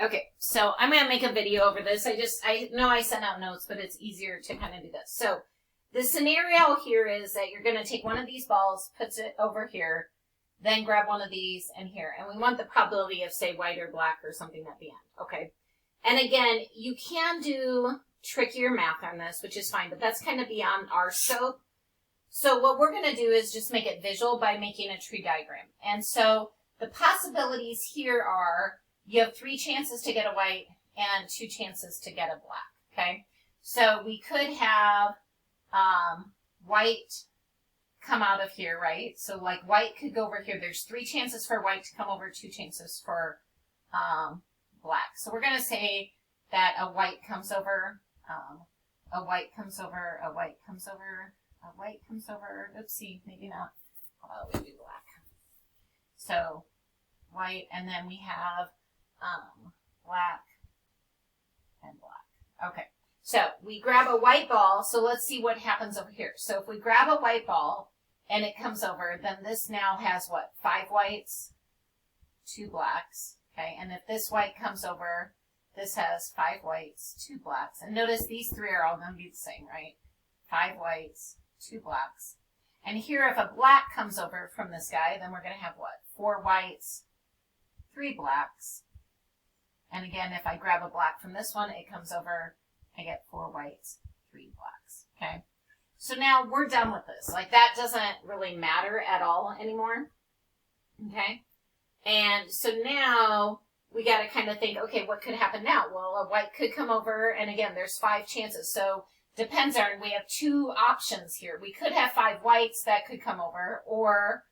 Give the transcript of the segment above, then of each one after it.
Okay, so I'm going to make a video over this. I know I sent out notes, but it's easier to kind of do this. So the scenario here is that you're going to take one of these balls, puts it over here, then grab one of these and here. And we want the probability of, say, white or black or something at the end, okay? And again, you can do trickier math on this, which is fine, but that's kind of beyond our scope. So what we're going to do is just make it visual by making a tree diagram. And so the possibilities here are you have 3 chances to get a white and 2 chances to get a black, okay? So we could have white come out of here, right? So like white could go over here. There's 3 chances for white to come over, 2 chances for black. So we're going to say that a white comes over, a white comes over, a white comes over, a white comes over. Oopsie, maybe not. We do black. So white, and then we have black and black. Okay, so we grab a white ball. So let's see what happens over here. So if we grab a white ball and it comes over, then this now has what? 5 whites, 2 blacks. Okay, and if this white comes over, this has 5 whites, 2 blacks. And notice these 3 are all going to be the same, right? 5 whites, 2 blacks. And here, if a black comes over from this guy, then we're going to have what? 4 whites, 3 blacks. And again, if I grab a black from this one, it comes over, I get 4 whites, 3 blacks, okay? So now we're done with this. Like, that doesn't really matter at all anymore, okay? And so now we got to kind of think, okay, what could happen now? Well, a white could come over, and again, there's 5 chances. So depends on, we have 2 options here. We could have 5 whites that could come over, or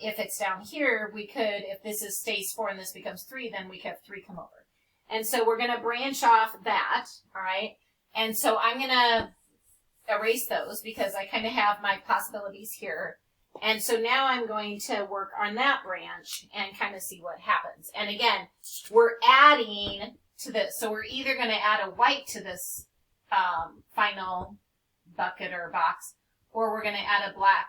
if it's down here, we could, if this is stays 4 and this becomes 3, then we could have 3 come over. And so we're going to branch off that, all right? And so I'm going to erase those because I kind of have my possibilities here. And so now I'm going to work on that branch and kind of see what happens. And again, we're adding to this. So we're either going to add a white to this final bucket or box, or we're going to add a black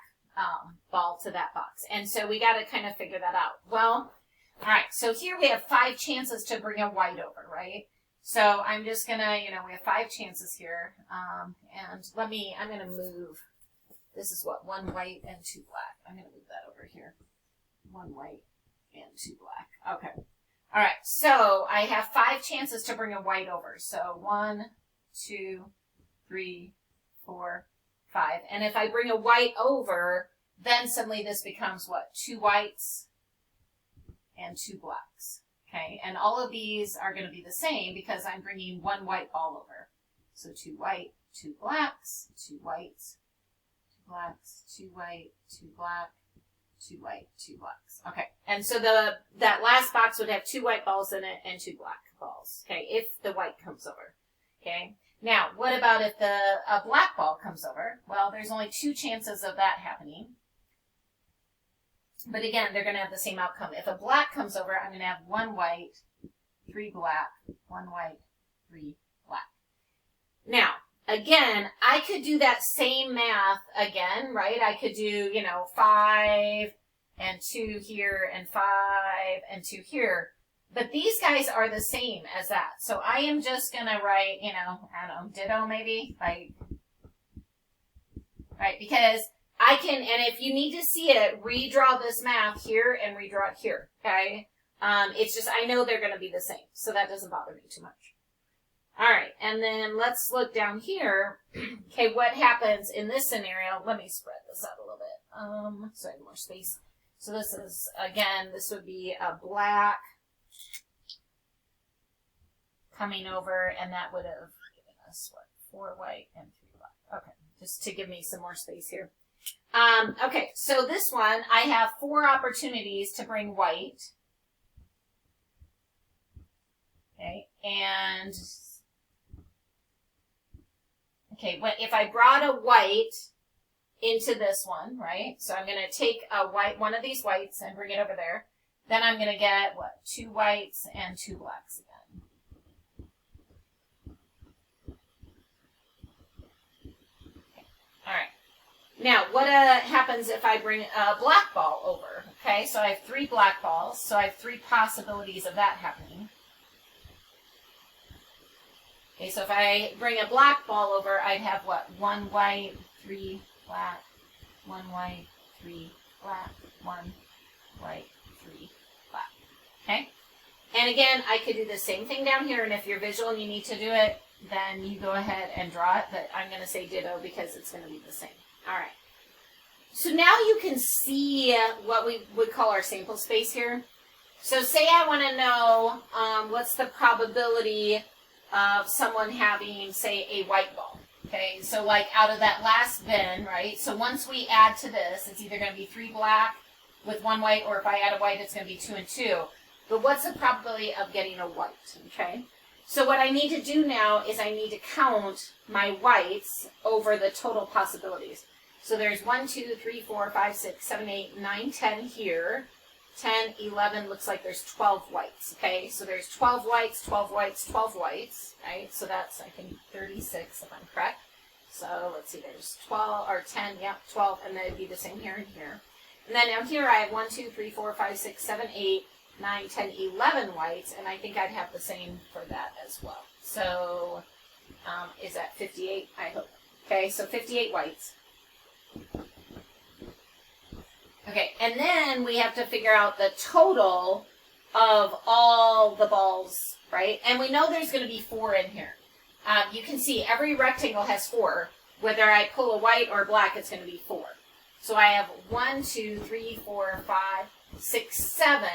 ball to that box. And so we got to kind of figure that out. Well, all right, so here we have 5 chances to bring a white over, right? So I'm just going to, we have 5 chances here. And I'm going to move, this is what, 1 white and 2 black. I'm going to move that over here. 1 white and 2 black. Okay. All right, so I have 5 chances to bring a white over. So 1, 2, 3, 4, 5. And if I bring a white over, then suddenly this becomes what? 2 whites and 2 blacks. Okay, and all of these are going to be the same because I'm bringing 1 white ball over. So 2 white, 2 blacks, 2 whites, 2 blacks, 2 white, 2 black, 2 white, 2 blacks. Okay, and so that last box would have 2 white balls in it and 2 black balls. Okay, if the white comes over. Okay. Now, what about if a black ball comes over? Well, there's only 2 chances of that happening. But again, they're going to have the same outcome. If a black comes over, I'm going to have 1 white, 3 black, 1 white, 3 black. Now, again, I could do that same math again, right? I could do, 5 and 2 here and 5 and 2 here. But these guys are the same as that. So I am just going to write, I don't know, ditto maybe, like, right? Because I can, and if you need to see it, redraw this math here and redraw it here, okay? It's just, I know they're going to be the same, so that doesn't bother me too much. All right, and then let's look down here. Okay, what happens in this scenario? Let me spread this out a little bit so I have more space. So this is, again, this would be a black coming over, and that would have given us, what, 4 white and 3 black. Okay, just to give me some more space here. Okay, so this one, I have 4 opportunities to bring white. Okay, and, okay, if I brought a white into this one, right? So I'm going to take one of these whites and bring it over there. Then I'm going to get, what, 2 whites and 2 blacks again. Okay. All right. Now, what happens if I bring a black ball over? Okay, so I have 3 black balls, so I have 3 possibilities of that happening. Okay, so if I bring a black ball over, I'd have what? 1 white, 3 black, 1 white, 3 black, 1 white, 3 black. Okay? And again, I could do the same thing down here, and if you're visual and you need to do it, then you go ahead and draw it, but I'm going to say ditto because it's going to be the same. All right. So now you can see what we would call our sample space here. So say I want to know what's the probability of someone having, say, a white ball. Okay, so like out of that last bin, right? So once we add to this, it's either going to be 3 black with 1 white, or if I add a white, it's going to be 2 and 2. But what's the probability of getting a white? Okay, so what I need to do now is I need to count my whites over the total possibilities. So there's 1, 2, 3, 4, 5, 6, 7, 8, 9, 10 here. 10, 11, looks like there's 12 whites, okay? So there's 12 whites, 12 whites, 12 whites, right? So that's, I think, 36, if I'm correct. So let's see, there's 12, or 10, yep, 12, and then it'd be the same here and here. And then down here I have 1, 2, 3, 4, 5, 6, 7, 8, 9, 10, 11 whites, and I think I'd have the same for that as well. So is that 58? I hope. Okay, so 58 whites. Okay, and then we have to figure out the total of all the balls, right? And we know there's going to be 4 in here. You can see every rectangle has 4. Whether I pull a white or black, it's going to be 4. So I have 1, 2, 3, 4, 5, 6, 7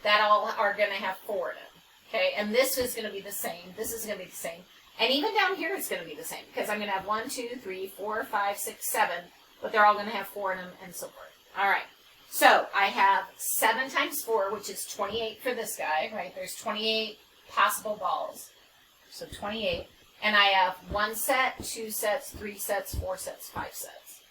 that all are going to have 4 in them. Okay, and this is going to be the same. This is going to be the same. And even down here, it's going to be the same because I'm going to have 1, 2, 3, 4, 5, 6, 7, but they're all going to have 4 in them and so forth. All right, so I have 7 times 4, which is 28 for this guy, right? There's 28 possible balls, so 28. And I have 1 set, 2 sets, 3 sets, 4 sets, 5 sets.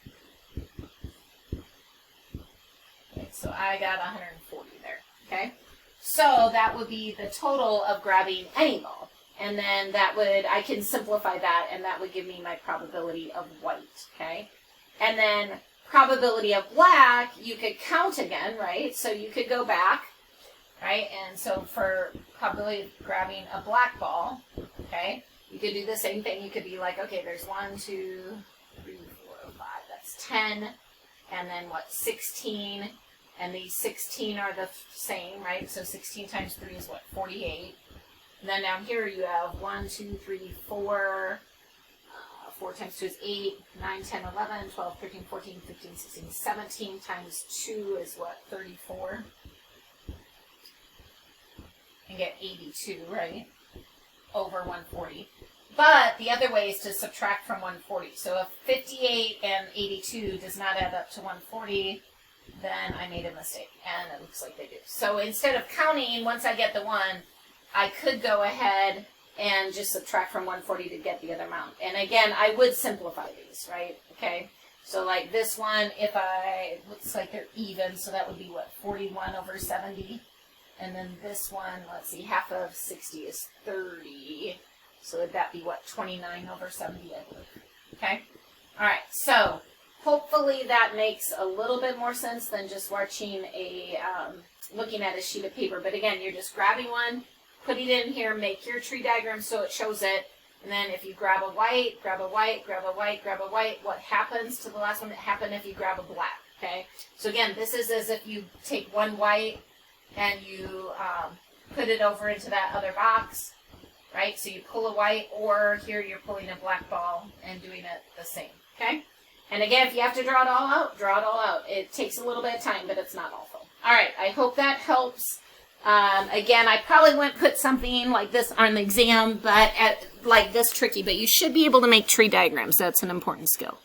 Okay, so I got 140 there, okay? So that would be the total of grabbing any ball. And then that would, I can simplify that, and that would give me my probability of white, okay? And then probability of black, you could count again, right? So you could go back, right? And so for probability of grabbing a black ball, okay, you could do the same thing. You could be like, okay, there's 1, 2, 3, 4, 5, that's 10. And then what, 16. And these 16 are the same, right? So 16 times 3 is what, 48. And then down here you have 1, 2, 3, 4. 4 times 2 is 8, 9, 10, 11, 12, 13, 14, 15, 16, 17 times 2 is what, 34? And get 82, right? Over 140. But the other way is to subtract from 140. So if 58 and 82 does not add up to 140, then I made a mistake. And it looks like they do. So instead of counting, once I get the 1, I could go ahead and just subtract from 140 to get the other amount. And again, I would simplify these, right? Okay, so like this one, if looks like they're even, so that would be what, 41 over 70. And then this one, let's see, half of 60 is 30. So would that be what, 29 over 70, I believe. Okay, all right, so hopefully that makes a little bit more sense than just watching looking at a sheet of paper. But again, you're just grabbing one, put it in here, make your tree diagram so it shows it, and then if you grab a white, grab a white, grab a white, grab a white, what happens to the last one that happened if you grab a black, okay? So again, this is as if you take 1 white and you put it over into that other box, right? So you pull a white, or here you're pulling a black ball and doing it the same, okay? And again, if you have to draw it all out, draw it all out. It takes a little bit of time, but it's not awful. All right, I hope that helps. Again, I probably wouldn't put something like this on the exam, but like this tricky, but you should be able to make tree diagrams. That's an important skill.